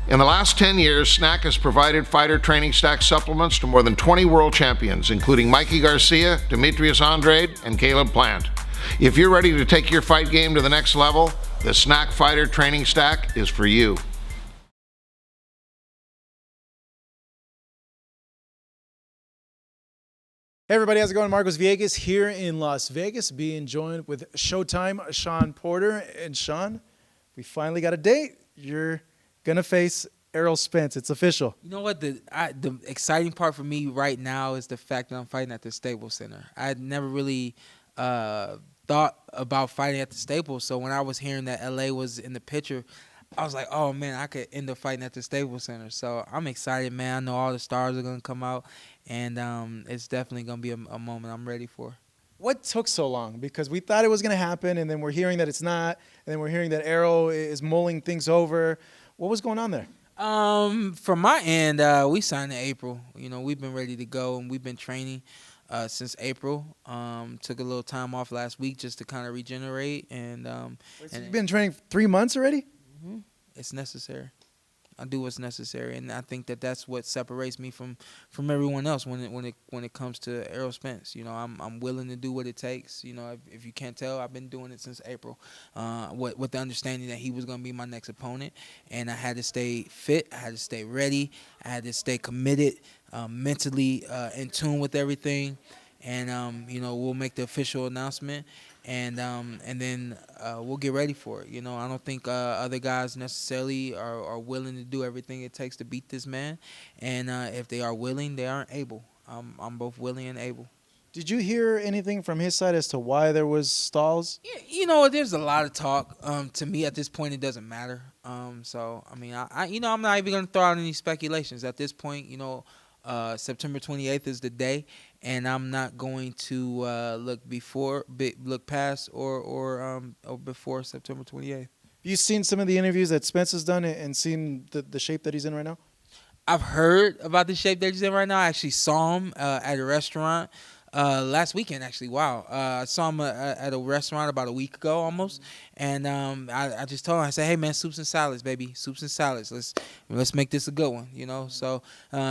In the last 10 years, Snack has provided fighter training stack supplements to more than 20 world champions, including Mikey Garcia, Demetrius Andrade, and Caleb Plant. If you're ready to take your fight game to the next level, the Snack Fighter Training Stack is for you. Hey everybody, how's it going? Marcos Villegas here in Las Vegas, being joined with Showtime Shawn Porter. And Shawn, we finally got a date. You're gonna face Errol Spence. It's official. You know what? The exciting part for me right now is the fact that I'm fighting at the Staples Center. I had never really thought about fighting at the Staples, so when I was hearing that LA was in the picture, I was like, oh man, I could end up fighting at the Staples Center. So I'm excited, man. I know all the stars are gonna come out, and it's definitely gonna be a moment I'm ready for. What took so long? Because we thought it was gonna happen, and then we're hearing that it's not, and then we're hearing that Errol is mulling things over. What was going on there? From my end, we signed in April. You know, we've been ready to go, and we've been training since April. Took a little time off last week just to kind of regenerate. And So you've been training 3 months already? Mm-hmm. It's necessary. I do what's necessary, and I think that that's what separates me from everyone else when it comes to Errol Spence. You know, I'm willing to do what it takes. You know, if you can't tell, I've been doing it since April, with the understanding that he was going to be my next opponent, and I had to stay fit, I had to stay ready, I had to stay committed, mentally in tune with everything, and you know, we'll make the official announcement. And then we'll get ready for it. You know, I don't think other guys necessarily are willing to do everything it takes to beat this man. And if they are willing, they aren't able. I'm both willing and able. Did you hear anything from his side as to why there was stalls? Yeah, you know, there's a lot of talk. To me, at this point, it doesn't matter. So I mean, you know, I'm not even gonna throw out any speculations at this point. You know. September 28th is the day, and I'm not going to look past or before September 28th. Have you seen some of the interviews that Spence has done and seen the shape that he's in right now? I've heard about the shape that he's in right now. I actually saw him at a restaurant last weekend, actually. Wow. I saw him at a restaurant about a week ago almost, and I just told him, I said, hey, man, soups and salads, baby. Soups and salads. Let's make this a good one, you know. So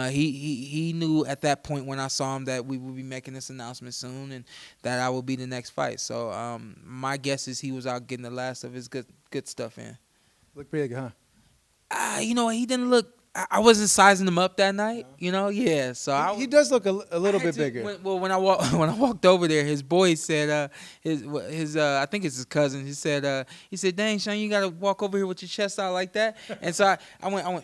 he knew at that point when I saw him that we would be making this announcement soon and that I would be the next fight. So my guess is he was out getting the last of his good stuff in. Looked pretty good, huh? You know, he didn't look. I wasn't sizing him up that night, you know. Yeah, so he does look a little bit bigger. When I walked over there, his boy said, his I think it's his cousin. He said, dang, Shawn, you gotta walk over here with your chest out like that. And so I went,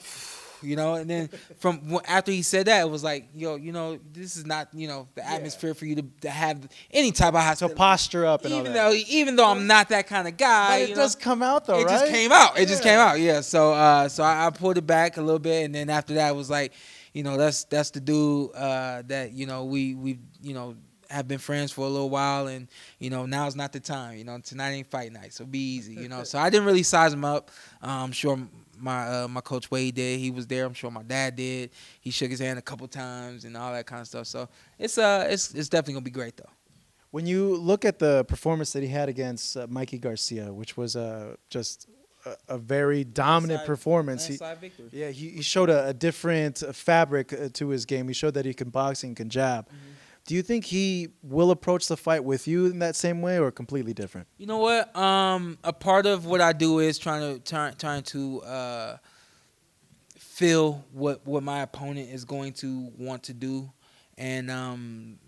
you know. And then from after he said that, it was like, yo, you know, this is not, you know, the atmosphere for you to have any type of hostility. So posture up and all that. Even though I'm not that kind of guy, but it does come out though, right? It just came out. It just came out. Yeah. So I pulled it back a little bit, and then after that, it was like, you know, that's the dude that, you know, we you know, have been friends for a little while, and you know, now's not the time. You know, tonight ain't fight night, so be easy. You know, so I didn't really size him up. I'm sure my coach Wade did. He was there. I'm sure my dad did. He shook his hand a couple times and all that kind of stuff. So it's definitely gonna be great though. When you look at the performance that he had against Mikey Garcia, which was just a very dominant performance. Landslide victory. Yeah, he showed a different fabric to his game. He showed that he can box and can jab. Mm-hmm. Do you think he will approach the fight with you in that same way or completely different? You know what? A part of what I do is trying to feel what my opponent is going to want to do. And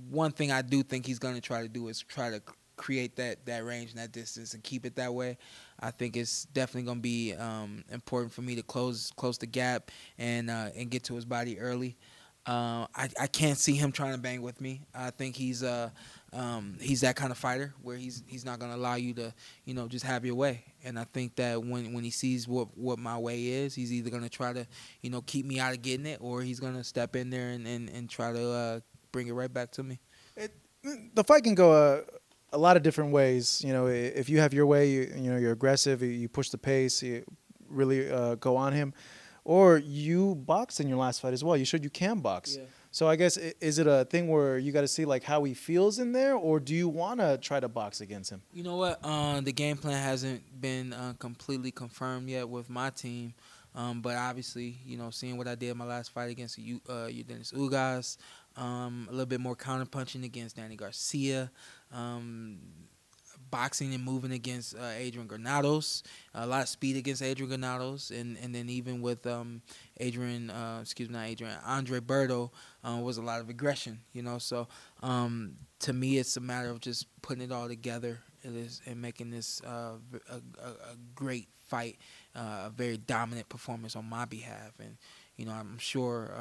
one thing I do think he's going to try to do is try to create that range and that distance and keep it that way. I think it's definitely going to be important for me to close the gap and get to his body early. I can't see him trying to bang with me. I think he's that kind of fighter where he's not gonna allow you to, you know, just have your way. And I think that when he sees what my way is, he's either gonna try to, you know, keep me out of getting it, or he's gonna step in there and try to bring it right back to me. The fight can go a lot of different ways. You know, if you have your way, you know, you're aggressive, you push the pace, you really go on him. Or you boxed in your last fight as well. You showed you can box. Yeah. So I guess, is it a thing where you got to see like how he feels in there, or do you want to try to box against him? You know what? The game plan hasn't been completely confirmed yet with my team. But obviously, seeing what I did in my last fight against Dennis Ugas, a little bit more counterpunching against Danny Garcia, um, boxing and moving against Adrian Granados, a lot of speed against Adrian Granados, and then even with Andre Berto, was a lot of aggression, So to me, it's a matter of just putting it all together and making this a great fight, a very dominant performance on my behalf. And I'm sure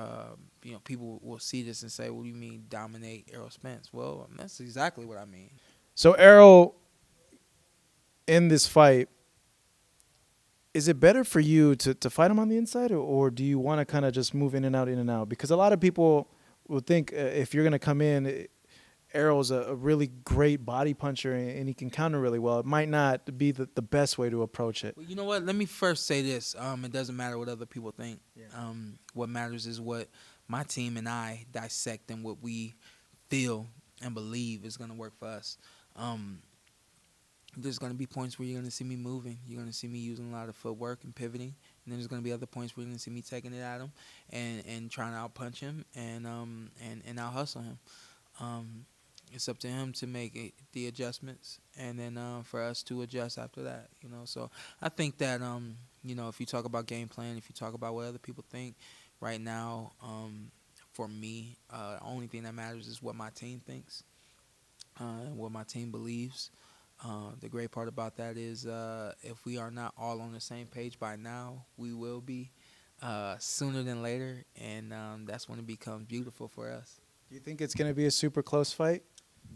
people will see this and say, "What do you mean dominate Errol Spence?" Well, that's exactly what I mean. So Errol, in this fight, is it better for you to fight him on the inside, or do you want to kind of just move in and out? Because a lot of people will think if you're going to come in, Errol's a really great body puncher and he can counter really well. It might not be the best way to approach it. Well, you know what? Let me first say this. It doesn't matter what other people think. Yeah. What matters is what my team and I dissect and what we feel and believe is going to work for us. There's going to be points where you're going to see me moving. You're going to see me using a lot of footwork and pivoting. And then there's going to be other points where you're going to see me taking it at him and trying to outpunch him and out hustle him. It's up to him to make the adjustments, and then for us to adjust after that. So I think that if you talk about game plan, if you talk about what other people think, right now, for me, the only thing that matters is what my team thinks, and what my team believes. The great part about that is if we are not all on the same page by now, we will be sooner than later, and that's when it becomes beautiful for us. Do you think it's going to be a super close fight?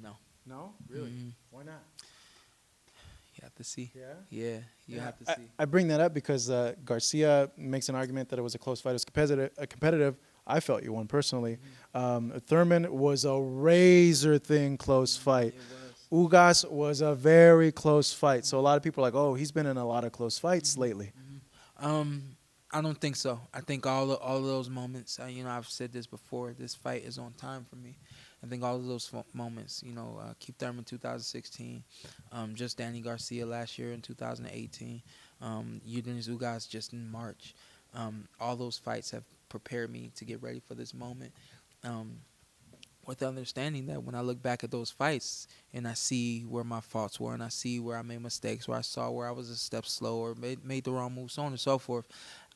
No. No? Really? Mm-hmm. Why not? You have to see. Yeah? Yeah, you have to see. I bring that up because Garcia makes an argument that it was a close fight. It was competitive. I felt you won personally. Mm-hmm. Thurman was a razor-thin close fight. It was. Ugas was a very close fight. So a lot of people are like, oh, he's been in a lot of close fights lately. Mm-hmm. I don't think so. I think all of those moments, I've said this before, this fight is on time for me. I think all of those moments, Keith Thurman 2016, just Danny Garcia last year in 2018, Dennis Ugas just in March. All those fights have prepared me to get ready for this moment. With the understanding that when I look back at those fights and I see where my faults were and I see where I made mistakes, where I saw where I was a step slow or made the wrong move, so on and so forth,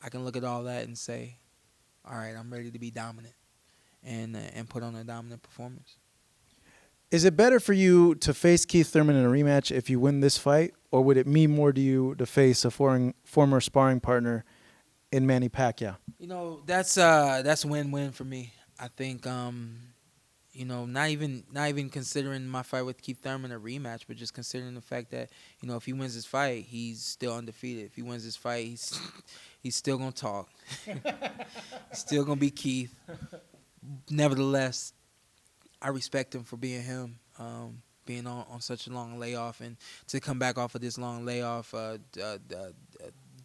I can look at all that and say, all right, I'm ready to be dominant and put on a dominant performance. Is it better for you to face Keith Thurman in a rematch if you win this fight, or would it mean more to you to face a former sparring partner in Manny Pacquiao? That's win-win for me. I think not even considering my fight with Keith Thurman a rematch, but just considering the fact that if he wins this fight, he's still undefeated. If he wins this fight, he's still gonna talk. He's still gonna be Keith. Nevertheless, I respect him for being him, being on such a long layoff, and to come back off of this long layoff,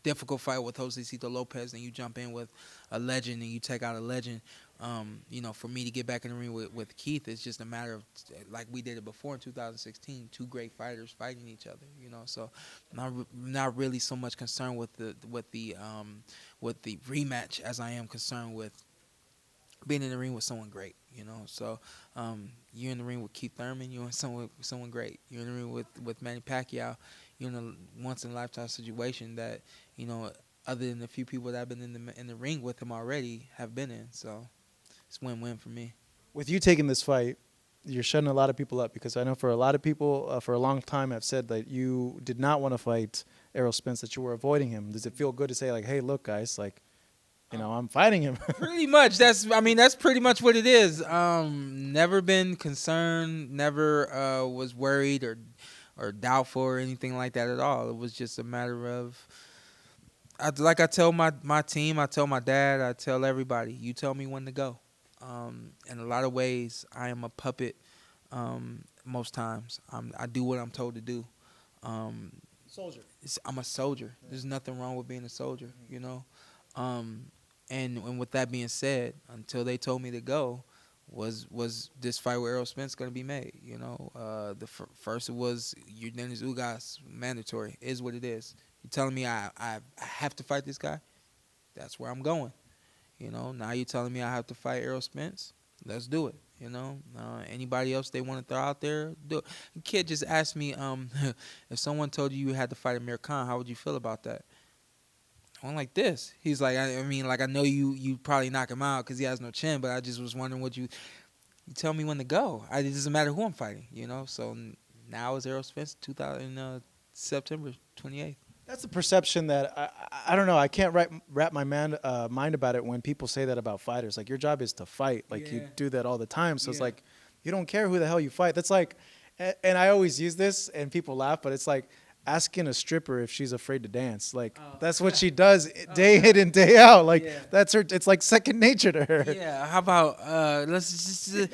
difficult fight with Josecito Lopez, and you jump in with a legend and you take out a legend. For me to get back in the ring with Keith, it's just a matter of, like we did it before in 2016, two great fighters fighting each other. So not really so much concerned with the rematch as I am concerned with being in the ring with someone great. So you're in the ring with Keith Thurman, you're in someone great. You're in the ring with Manny Pacquiao. You're in a once in a lifetime situation that other than a few people that have been in the ring with him already have been in. So it's win-win for me. With you taking this fight, you're shutting a lot of people up, because I know for a lot of people for a long time have said that you did not want to fight Errol Spence, that you were avoiding him. Does it feel good to say, like, hey, look, guys, like, I'm fighting him? Pretty much. That's pretty much what it is. Never been concerned, never was worried or doubtful or anything like that at all. It was just a matter of, I tell my team, I tell my dad, I tell everybody, you tell me when to go. In a lot of ways, I am a puppet most times. I do what I'm told to do. Soldier. I'm a soldier. Yeah. There's nothing wrong with being a soldier, And with that being said, until they told me to go, was this fight with Errol Spence going to be made? The first was Dennis Ugas mandatory, is what it is. You telling me I have to fight this guy? that's where I'm going. You know, now you're telling me I have to fight Errol Spence. Let's do it. You know, anybody else they want to throw out there, do it. A kid just asked me, if someone told you you had to fight Amir Khan, how would you feel about that? I went like this. He's like, I mean, like I know you probably knock him out because he has no chin, but I just was wondering what you tell me when to go. It doesn't matter who I'm fighting, you know. So now is Errol Spence, September 28th. That's a perception that I don't know. I can't wrap my mind about it when people say that about fighters. Like, your job is to fight. Like, you do that all the time. So it's like, you don't care who the hell you fight. That's like, and I always use this and people laugh, but it's like asking a stripper if she's afraid to dance. Like, that's what she does day in and day out. Like, that's her. It's like second nature to her. Yeah. How about let's just.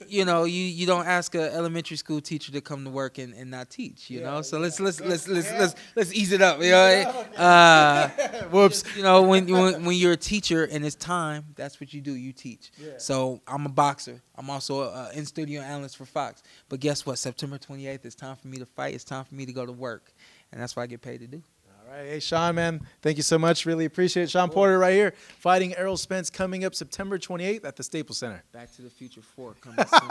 You know, you don't ask an elementary school teacher to come to work and not teach. You know, so let's ease it up. You know, Whoops. You know, when you're a teacher and it's time, that's what you do. You teach. Yeah. So I'm a boxer. I'm also an in-studio analyst for Fox. But guess what? September 28th, it's time for me to fight. It's time for me to go to work, and that's what I get paid to do. All right. Hey, Shawn, man, thank you so much. Really appreciate it. Shawn Porter right here, fighting Errol Spence, coming up September 28th at the Staples Center. Back to the Future 4 coming soon.